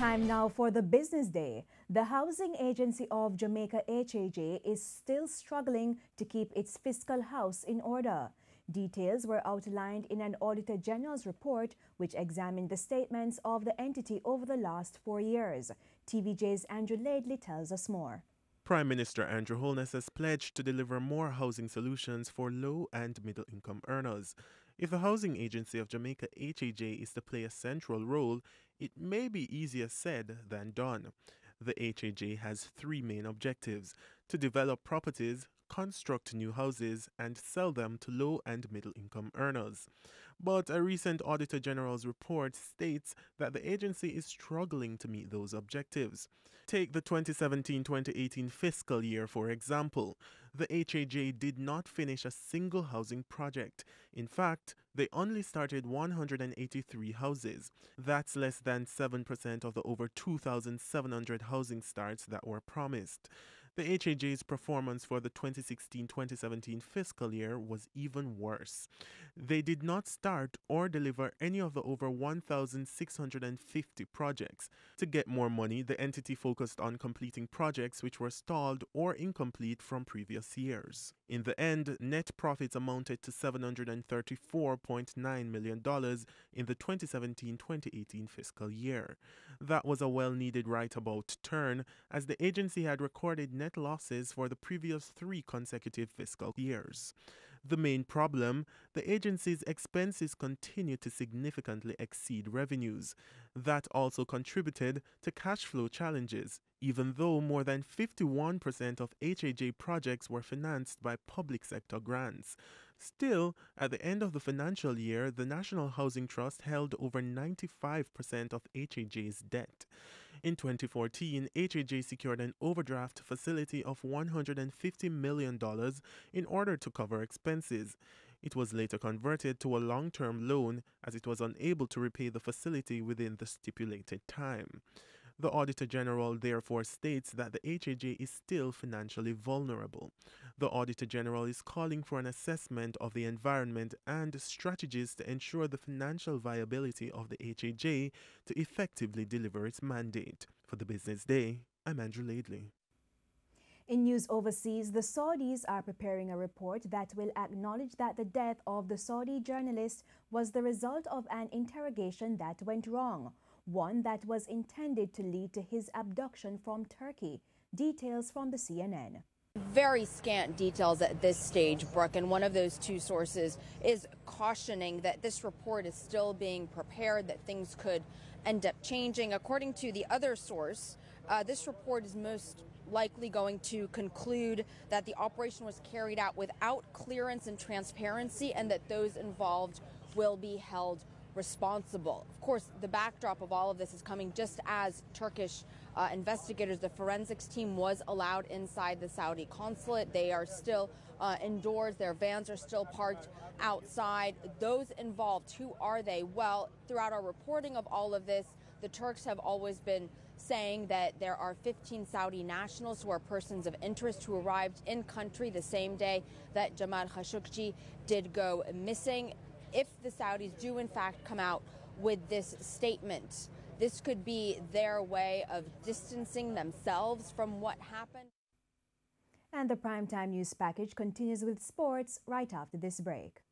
Time now for the business day. The Housing Agency of Jamaica HAJ is still struggling to keep its fiscal house in order. Details were outlined in an Auditor General's report which examined the statements of the entity over the last 4 years. TVJ's Andrew Laidley tells us more. Prime Minister Andrew Holness has pledged to deliver more housing solutions for low and middle income earners. If the Housing Agency of Jamaica HAJ is to play a central role, it may be easier said than done. The HAJ has 3 main objectives: to develop properties, construct new houses, and sell them to low and middle income earners. But a recent Auditor General's report states that the agency is struggling to meet those objectives. Take the 2017-2018 fiscal year, for example. The HAJ did not finish a single housing project. In fact, they only started 183 houses. That's less than 7% of the over 2,700 housing starts that were promised. The HAJ's performance for the 2016-2017 fiscal year was even worse. They did not start or deliver any of the over 1,650 projects. To get more money, the entity focused on completing projects which were stalled or incomplete from previous years. In the end, net profits amounted to $734.9 million in the 2017-2018 fiscal year. That was a well-needed right-about turn, as the agency had recorded net losses for the previous 3 consecutive fiscal years. The main problem: the agency's expenses continue to significantly exceed revenues. That also contributed to cash flow challenges, even though more than 51% of HAJ projects were financed by public sector grants. Still, at the end of the financial year, the National Housing Trust held over 95% of HAJ's debt. In 2014, HAJ secured an overdraft facility of $150 million in order to cover expenses. It was later converted to a long-term loan as it was unable to repay the facility within the stipulated time. The Auditor General therefore states that the HAJ is still financially vulnerable. The Auditor General is calling for an assessment of the environment and strategies to ensure the financial viability of the HAJ to effectively deliver its mandate. For the Business Day, I'm Andrew Laidley. In news overseas, the Saudis are preparing a report that will acknowledge that the death of the Saudi journalist was the result of an interrogation that went wrong, one that was intended to lead to his abduction from Turkey. Details from the CNN. Very scant details at this stage, Brooke, and one of those 2 sources is cautioning that this report is still being prepared, that things could end up changing. According to the other source, this report is most likely going to conclude that the operation was carried out without clearance and transparency, and that those involved will be held responsible. Of course, the backdrop of all of this is coming just as Turkish investigators, the forensics team, was allowed inside the Saudi consulate. They are still indoors. Their vans are still parked outside. Those involved, who are they? Well, throughout our reporting of all of this, the Turks have always been saying that there are 15 Saudi nationals who are persons of interest who arrived in country the same day that Jamal Khashoggi did go missing. If the Saudis do in fact come out with this statement, this could be their way of distancing themselves from what happened. And the primetime news package continues with sports right after this break.